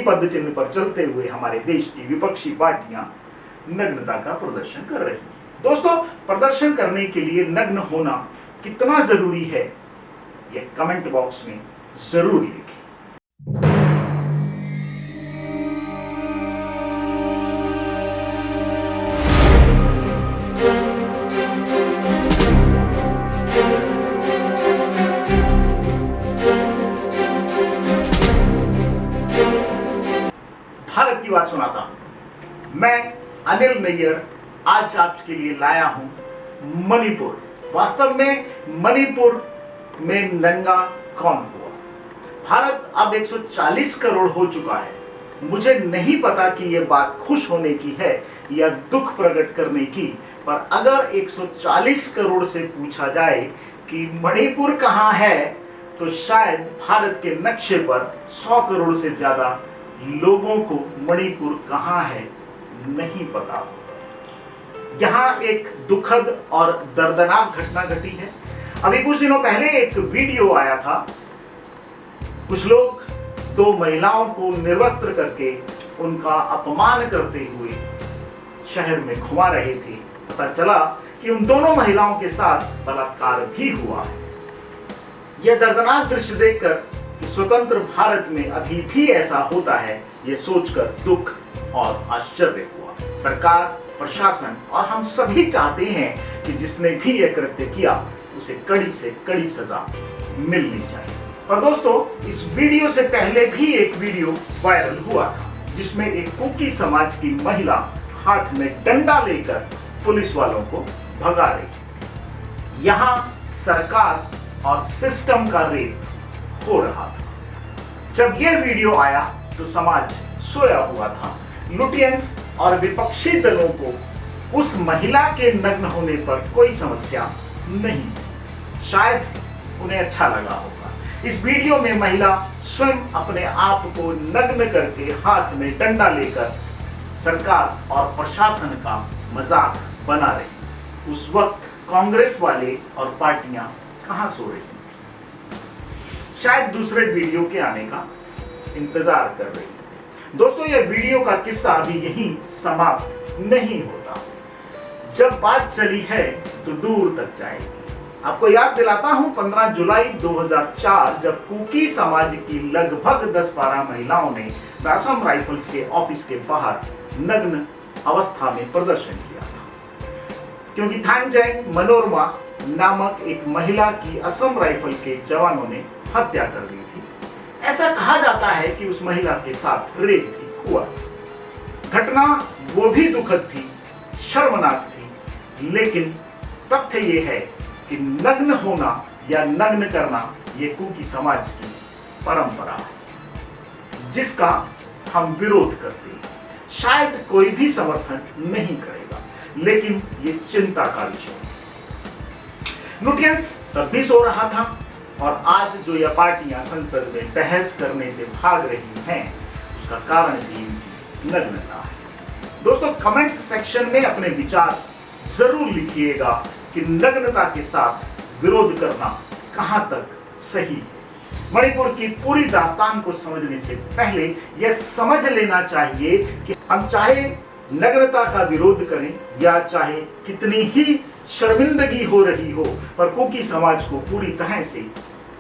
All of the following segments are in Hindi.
पद चिन्ह पर चलते हुए हमारे देश की विपक्षी पार्टियां नग्नता का प्रदर्शन कर रही हैं। दोस्तों, प्रदर्शन करने के लिए नग्न होना कितना जरूरी है, यह कमेंट बॉक्स में जरूर लिखें। भारत की बात सुनाता हूं। मैं अनिल नैयर आज आपके लिए लाया हूं मणिपुर। वास्तव में मणिपुर में नंगा कौन हुआ? भारत अब 140 करोड़ हो चुका है। मुझे नहीं पता कि यह बात खुश होने की है या दुख प्रकट करने की, पर अगर 140 करोड़ से पूछा जाए कि मणिपुर कहां है, तो शायद भारत के नक्शे पर 100 करोड़ से ज्यादा लोगों को मणिपुर कहां है नहीं पता। यहां एक दुखद और दर्दनाक घटना घटी है। अभी कुछ दिनों पहले एक वीडियो आया था। कुछ लोग 2 महिलाओं को निर्वस्त्र करके उनका अपमान करते हुए शहर में घुमा रहे थे। पता चला कि उन दोनों महिलाओं के साथ बलात्कार भी हुआ है। यह दर्दनाक दृश्य देखकर कि स्वतंत्र भारत में अभी भी ऐसा होता है, यह सोचकर दुख और आश्चर्य हुआ। सरकार, प्रशासन और हम सभी चाहते हैं कि जिसने भी यह कृत्य किया उसे कड़ी से कड़ी सजा मिलनी चाहिए। पर दोस्तों, इस वीडियो से पहले भी एक वीडियो वायरल हुआ था जिसमें एक कुकी समाज की महिला हाथ में डंडा लेकर पुलिस वालों को भगा रही थी। यहां सरकार और सिस्टम का रेप हो रहा था। जब यह वीडियो आया तो समाज सोया हुआ था। लुटियंस और विपक्षी दलों को उस महिला के नग्न होने पर कोई समस्या नहीं, शायद उन्हें अच्छा लगा होगा। इस वीडियो में महिला स्वयं अपने आप को नग्न करके हाथ में डंडा लेकर सरकार और प्रशासन का मजाक बना रही। उस वक्त कांग्रेस वाले और पार्टियां कहां सो रही, शायद दूसरे वीडियो के आने का इंतजार कर रही है। दोस्तों, यह वीडियो का किस्सा अभी यहीं समाप्त नहीं होता। जब बात चली है तो दूर तक जाएगी। आपको याद दिलाता हूं 15 जुलाई 2004 जब कुकी समाज की लगभग 10-12 महिलाओं ने असम राइफल्स के ऑफिस के बाहर नग्न अवस्था में प्रदर्शन किया था, क्योंकि थांगजेंग मनोरमा नामक एक महिला की असम राइफल के जवानों ने हत्या कर दी थी। ऐसा कहा जाता है कि उस महिला के साथ रेप भी हुआ। घटना वो भी दुखद थी, शर्मनाक थी, लेकिन तथ्य ये है कि नग्न होना या नग्न करना ये कुकी समाज की परंपरा है जिसका हम विरोध करते हैं। शायद कोई भी समर्थन नहीं करेगा, लेकिन ये चिंता का विषय है। लुटियंस तब भी सो रहा था और आज जो यह पार्टियां संसद में बहस करने से भाग रही हैं, उसका कारण भी नग्नता है। दोस्तों, कमेंट्स सेक्शन में अपने विचार जरूर लिखिएगा कि नग्नता के साथ विरोध करना कहां तक सही है। मणिपुर की पूरी दास्तान को समझने से पहले यह समझ लेना चाहिए कि हम चाहे नग्नता का विरोध करें या चाहे कितनी ही शर्मिंदगी हो रही हो, पर कुकी समाज को पूरी तरह से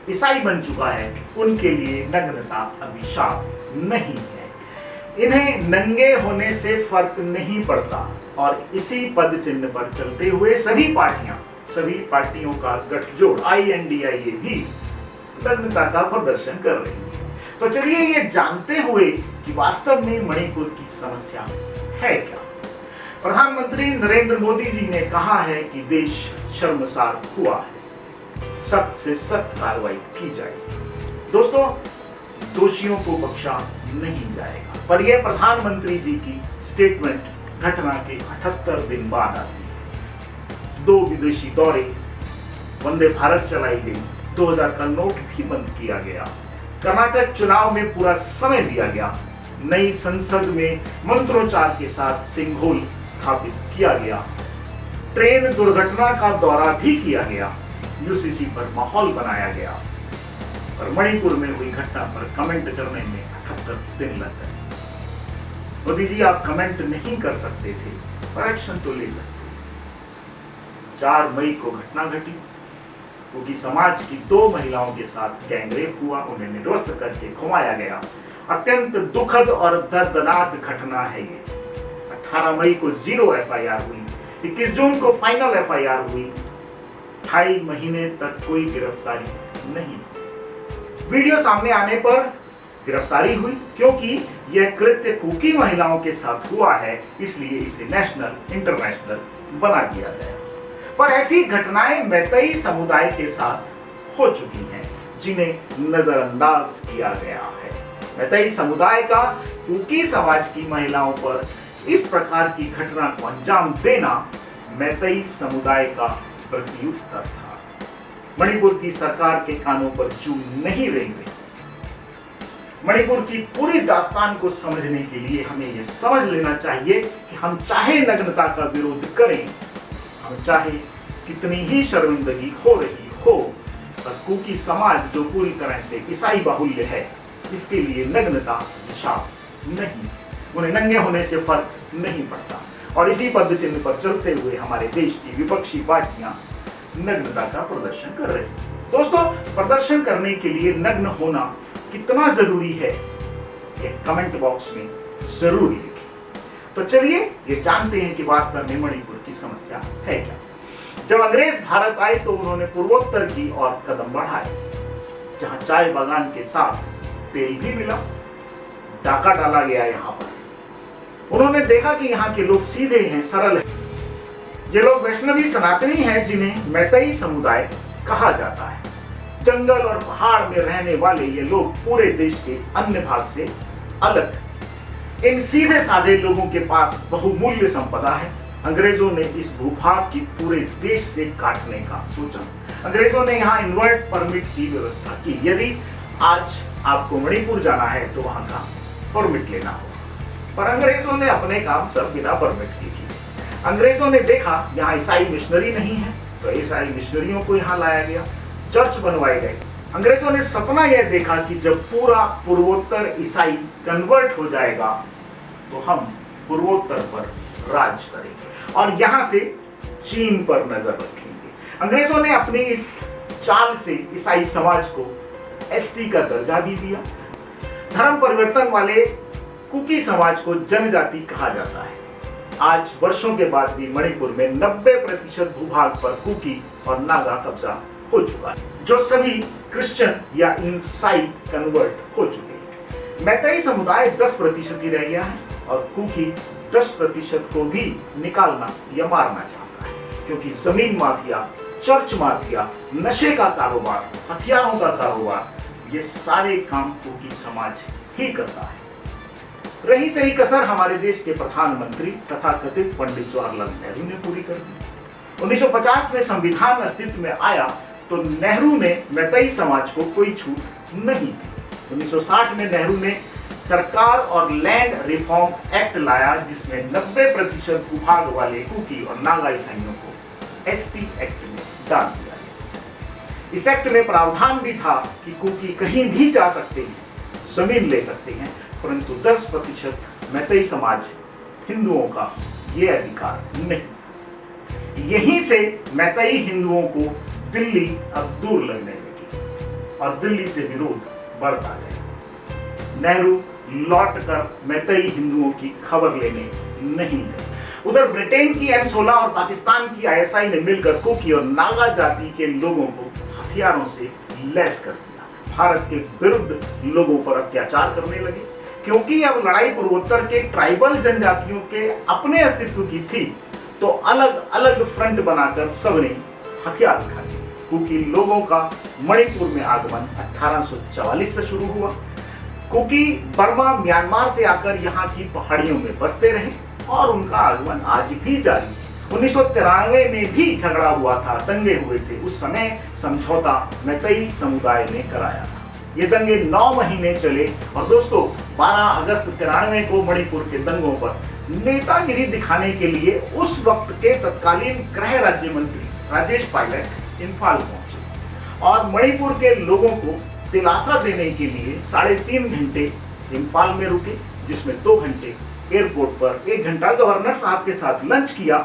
ईसाई बन चुका है। उनके लिए नग्नता अभिशाप नहीं है। इन्हें नंगे होने से फर्क नहीं पड़ता और इसी पद चिन्ह पर चलते हुए सभी पार्टियों का गठजोड़ INDIA भी नग्नता का प्रदर्शन कर रही है। तो चलिए ये जानते हुए कि वास्तव में मणिपुर की समस्या है क्या। प्रधानमंत्री नरेंद्र मोदी जी ने कहा है कि देश शर्मसार हुआ है, सख्त से सख्त कार्रवाई की जाएगी। दोस्तों, दोषियों को बख्शा नहीं जाएगा, पर यह प्रधानमंत्री जी की स्टेटमेंट घटना के 78 दिन बाद आती है। 2 विदेशी दौरे, वंदे भारत चलाई गई, 2000 का नोट भी बंद किया गया, कर्नाटक चुनाव में पूरा समय दिया गया, नई संसद में मंत्रोच्चार के साथ सिंघोल स्थापित किया गया, ट्रेन दुर्घटना का दौरा भी किया गया, UCC पर माहौल बनाया गया, और मणिपुर में हुई घटना पर कमेंट करने में 78 दिन लग गए। मोदी जी, आप कमेंट नहीं कर सकते थे पर एक्शन तो ले सकते। 4 मई को घटना घटी, क्योंकि समाज की 2 महिलाओं के साथ गैंगरेप हुआ, उन्हें निर्वस्त्र करके घुमाया गया। अत्यंत दुखद और दर्दनाक घटना है ये। 18 मई को 0 एफआईआर हुई, 21 जून को फाइनल एफआईआर हुई, 2.5 महीने तक कोई गिरफ्तारी नहीं। वीडियो सामने आने पर गिरफ्तारी हुई, क्योंकि यह कृत्य कुकी महिलाओं के साथ हुआ है, इसलिए इसे नेशनल इंटरनेशनल बना दिया गया। पर ऐसी घटनाएं मैतेई समुदाय के साथ हो चुकी हैं, जिन्हें नजरअंदाज किया गया है। मैतेई समुदाय का कुकी समाज की महिलाओं पर इस प्रकार की घटना को अंजाम देना मैतेई समुदाय का प्रत्युत्तर था। मणिपुर की सरकार के कानों पर जू नहीं रेंगे। मणिपुर की पूरी दास्तान को समझने के लिए हमें यह समझ लेना चाहिए कि हम चाहे नग्नता का विरोध करें, हम चाहे कितनी ही शर्मिंदगी हो रही हो, पर कुकी समाज जो पूरी तरह से ईसाई बाहुल्य है, इसके लिए नग्नता शाप नहीं, उन्हें नंगे होने से फर्क नहीं पड़ता। और इसी पद चिन्ह पर चलते हुए हमारे देश की विपक्षी पार्टियां नग्नता का प्रदर्शन कर रही हैं। दोस्तों, प्रदर्शन करने के लिए नग्न होना कितना जरूरी है, ये कमेंट बॉक्स में जरूर लिखें। तो चलिए ये जानते हैं कि वास्तव में मणिपुर की समस्या है क्या। जब अंग्रेज भारत आए तो उन्होंने पूर्वोत्तर की ओर कदम बढ़ाए, जहां चाय बागान के साथ तेल भी मिला, डाका डाला गया। यहाँ पर उन्होंने देखा कि यहाँ के लोग सीधे हैं, सरल हैं। ये लोग वैष्णवी सनातनी हैं, जिन्हें मैतेई समुदाय कहा जाता है। जंगल और पहाड़ में रहने वाले ये लोग पूरे देश के अन्य भाग से अलग हैं। इन सीधे साधे लोगों के पास बहुमूल्य संपदा है। अंग्रेजों ने इस भूभाग की पूरे देश से काटने का सोचा। अंग्रेजों ने यहाँ इन्वर्ट परमिट की व्यवस्था की। यदि आज आपको मणिपुर जाना है तो वहां का परमिट लेना होगा, पर अंग्रेजों ने अपने काम सब बिना परमिट के किए। अंग्रेजों ने देखा यहाँ ईसाई मिशनरी नहीं है, तो ईसाई मिशनरियों को यहाँ लाया गया, चर्च बनवाए गए। अंग्रेजों ने सपना यह देखा कि जब पूरा पूर्वोत्तर ईसाई कन्वर्ट हो जाएगा तो हम पूर्वोत्तर पर राज करेंगे और यहां से चीन पर नजर रखेंगे। अंग्रेजों ने अपनी इस चाल से ईसाई समाज को एसटी का दर्जा भी दिया। धर्म परिवर्तन वाले कुकी समाज को जनजाति कहा जाता है। आज वर्षों के बाद भी मणिपुर में 90% भूभाग पर कुकी और नागा कब्जा हो चुका है, जो सभी क्रिश्चियन या ईसाई कन्वर्ट हो चुके हैं। मैतेई समुदाय 10% ही रह गया है और कुकी 10% को भी निकालना या मारना चाहता है, क्योंकि जमीन माफिया, चर्च माफिया, नशे का कारोबार, हथियारों का कारोबार, ये सारे काम कुकी समाज ही करता है। रही सही कसर हमारे देश के प्रधानमंत्री तथा कथित पंडित जवाहरलाल नेहरू ने पूरी कर दी। 1950 में संविधान अस्तित्व में आया तो नेहरू ने मैतेई समाज को कोई छूट नहीं दी। 1960 में नेहरू ने सरकार और लैंड रिफॉर्म एक्ट लाया, जिसमें 90% भूभाग वाले कुकी और नागा ईसाइयों को एसटी एक्ट में डाल दिया गया। इस एक्ट में प्रावधान भी था कि कुकी कहीं भी जा सकते हैं, जमीन ले सकते हैं, परंतु 10% मैतेई समाज हिंदुओं का ये अधिकार नहीं। यहीं से मैतेई हिंदुओं को दिल्ली अब दूर लगने लगी और दिल्ली से विरोध बढ़ता गया। नेहरू लौटकर मैतेई हिंदुओं की खबर लेने नहीं गए। उधर ब्रिटेन की M16 और पाकिस्तान की ISI ने मिलकर कुकी और नागा जाति के लोगों को हथियारों से लैस कर दिया। भारत के विरुद्ध लोगों पर अत्याचार करने लगे, क्योंकि अब लड़ाई पूर्वोत्तर के ट्राइबल जनजातियों के अपने अस्तित्व की थी, तो अलग अलग फ्रंट बनाकर सबने हथियार उठा लिए। कुकी लोगों का मणिपुर में आगमन 1844 से शुरू हुआ। कुकी बर्मा, म्यांमार से आकर यहाँ की पहाड़ियों में बसते रहे और उनका आगमन आज भी जारी है। 1993 में भी झगड़ा हुआ था, दंगे हुए थे। उस समय समझौता मैतेई समुदाय ने कराया था। ये दंगे 9 महीने चले और दोस्तों 12 अगस्त 93 को मणिपुर के दंगों पर नेतागिरी दिखाने के लिए उस वक्त के तत्कालीन गृह राज्य मंत्री राजेश पायलट इम्फाल पहुंचे और मणिपुर के लोगों को दिलासा देने के लिए 3.5 घंटे इम्फाल में रुके, जिसमें 2 घंटे एयरपोर्ट पर, 1 घंटा गवर्नर साहब के साथ लंच किया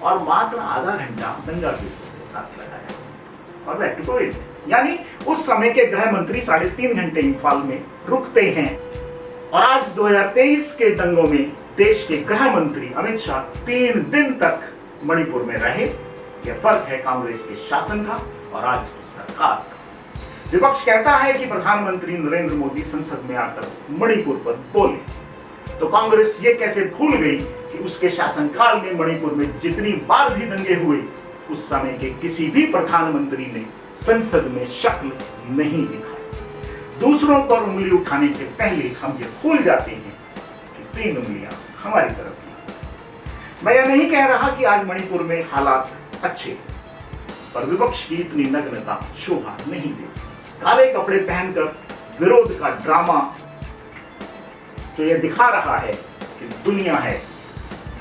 और मात्र आधा घंटा दंगा पीड़ितों के साथ लगाया और बैक टू कोविड। यानी उस समय के गृह मंत्री 3.5 घंटे इम्फाल में रुकते हैं और आज 2023 के दंगों में देश के गृह मंत्री अमित शाह 3 दिन तक मणिपुर में रहे। यह फर्क है कांग्रेस के शासन का और आज की सरकार का। विपक्ष कहता है कि प्रधानमंत्री नरेंद्र मोदी संसद में आकर मणिपुर पर बोले, तो कांग्रेस ये कैसे भूल गई कि उसके शासनकाल में मणिपुर में जितनी बार भी दंगे हुए, उस समय के किसी भी प्रधानमंत्री ने संसद में शक्ल नहीं दिखाई। दूसरों पर उंगली उठाने से पहले हम ये भूल जाते हैं कि 3 उंगलियां हमारी तरफ की। मैं यह नहीं कह रहा कि आज मणिपुर में हालात अच्छे, पर विपक्ष की इतनी नग्नता शोभा नहीं देती। काले कपड़े पहनकर विरोध का ड्रामा जो ये दिखा रहा है कि दुनिया है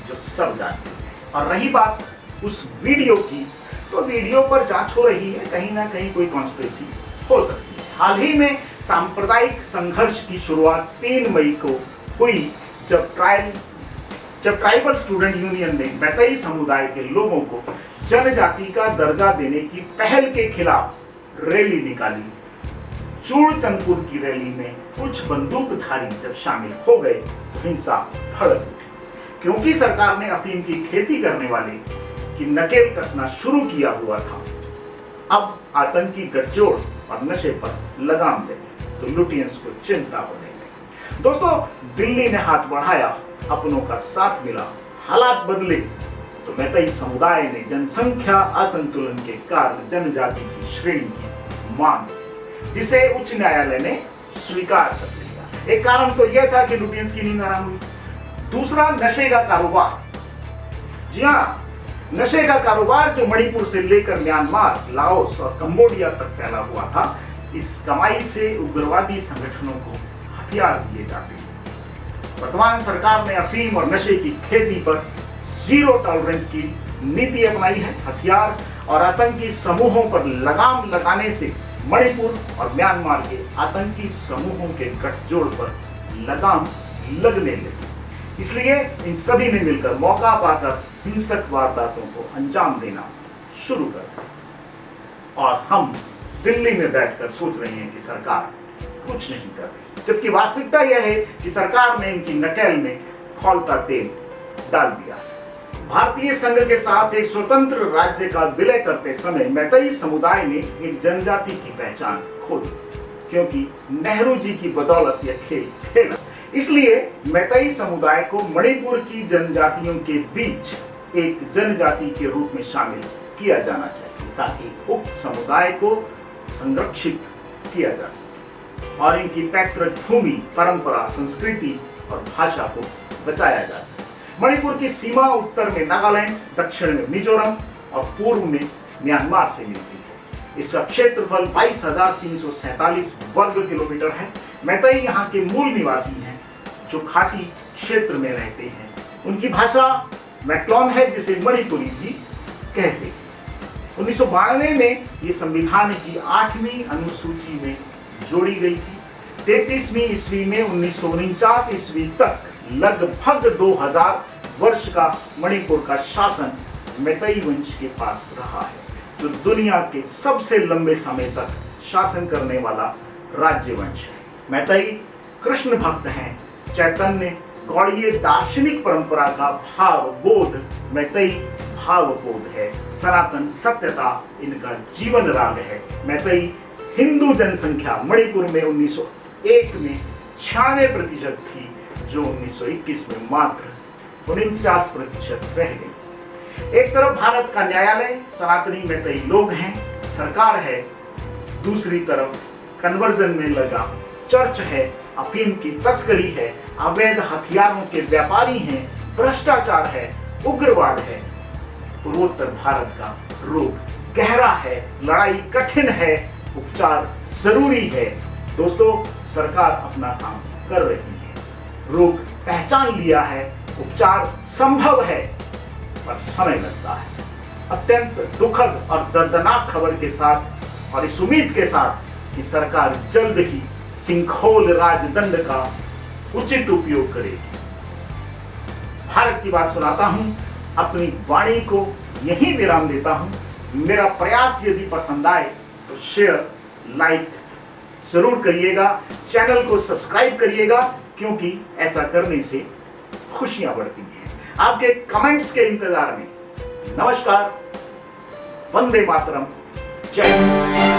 जो सब जानती है। और रही बात उस वीडियो की, तो वीडियो पर जांच हो रही है, कहीं ना कहीं कोई कॉन्स्पिरेसी हो सकती है। हाल ही में सांप्रदायिक संघर्ष की शुरुआत 3 मई को हुई, जब ट्राइबल स्टूडेंट यूनियन ने मैतेई समुदाय के लोगों को जनजाति का दर्जा देने की पहल के खिलाफ रैली निकाली। चूड़चंदपुर की रैली में कुछ बंदूकधारी जब शामिल हो गए तो हिंसा भड़क उठी, क्योंकि सरकार ने अफीम की खेती करने वाले की नकेल कसना शुरू किया हुआ था। अब आतंकी गठजोड़ और नशे पर लगाम लगी तो लुटियंस को चिंता होने लगी। दोस्तों, दिल्ली ने हाथ बढ़ाया, अपनों का साथ मिला, हालात बदले तो मैतेई समुदाय ने जनसंख्या असंतुलन के कारण जनजाति की श्रेणी मांग, जिसे उच्च न्यायालय ने स्वीकार कर लिया। एक कारण तो यह था कि लुटियंस की नींद हराम हुई। दूसरा, नशे का कारोबार। जी हाँ, नशे का कारोबार जो मणिपुर से लेकर म्यांमार, लाओस और कंबोडिया तक फैला हुआ था, इस कमाई से उग्रवादी संगठनों को हथियार दिए जाते हैं। वर्तमान सरकार ने अफीम और नशे की खेती पर 0 टॉलरेंस की नीति अपनाई है। हथियार और आतंकी समूहों पर लगाम लगाने से मणिपुर और म्यांमार के आतंकी समूहों के गठजोड़ पर लगाम लगने लगी। इसलिए इन सभी ने मिलकर मौका पाकर हिंसक वारदातों को अंजाम देना शुरू कर दिया। और हम दिल्ली में बैठकर सोच रहे हैं कि सरकार कुछ नहीं कर रही, जबकि वास्तविकता यह है कि सरकार ने इनकी नकेल में खौलता तेल डाल दिया। भारतीय संघ के साथ एक स्वतंत्र राज्य का विलय करते समय मैतेई समुदाय ने एक जनजाति की पहचान खो दी, क्योंकि नेहरू जी की बदौलत यह खेल खेला। इसलिए मैतेई समुदाय को मणिपुर की जनजातियों के बीच एक जनजाति के रूप में शामिल किया जाना चाहिए, ताकि उक्त समुदाय को संरक्षित किया जा सके और इनकी पैतृक भूमि, परंपरा, संस्कृति और भाषा को बचाया जा सके। मणिपुर की सीमा उत्तर में नागालैंड, दक्षिण में मिजोरम और पूर्व में म्यांमार से मिलती है। इसका क्षेत्रफल 22,347 वर्ग किलोमीटर है। मैतेई यहाँ के मूल निवासी हैं, जो खाड़ी क्षेत्र में रहते हैं। उनकी भाषा मैक्लोन है, जिसे मणिपुरी भी कहते हैं। 1992 में ये संविधान की 8वीं अनुसूची में जोड़ी गई थी। 33वीं ईस्वी में 1949 ईस्वी तक लगभग 2000 वर्ष का मणिपुर का शासन मैतेई वंश के पास रहा है, जो दुनिया के सबसे लंबे समय तक शासन करने वाला राज्य वंश है। मैतेई कृष्ण भक्त हैं, चैतन्य गौड़ीय दार्शनिक परंपरा का भाव बोध मैतेई भाव बोध है। सनातन सत्यता इनका जीवन राग है। मैतेई हिंदू जनसंख्या मणिपुर में 1901 में 96% थी, जो 1921 में मात्र 49% रह गई। एक तरफ भारत का न्यायालय सनातनी मैतेई लोग हैं, सरकार है, दूसरी तरफ कन्वर्जन में लगा चर्च है, अफीम की तस्करी है, अवैध हथियारों के व्यापारी हैं, भ्रष्टाचार है, उग्रवाद है। पूर्वोत्तर भारत का रोग गहरा है, लड़ाई कठिन है, उपचार जरूरी है। दोस्तों, सरकार अपना काम कर रही है, रोग पहचान लिया है, उपचार संभव है, पर समय लगता है। अत्यंत दुखद और दर्दनाक खबर के साथ और इस उम्मीद के साथ कि सरकार जल्द ही सिंखोल राजदंड का उचित उपयोग करेगी। भारत की बात सुनाता हूं, अपनी वाणी को यहीं विराम देता हूं। मेरा प्रयास यदि पसंद आए तो शेयर लाइक जरूर करिएगा, चैनल को सब्सक्राइब करिएगा, क्योंकि ऐसा करने से खुशियां बढ़ती हैं। आपके कमेंट्स के इंतजार में। नमस्कार, वंदे मातरम, जय हिंद।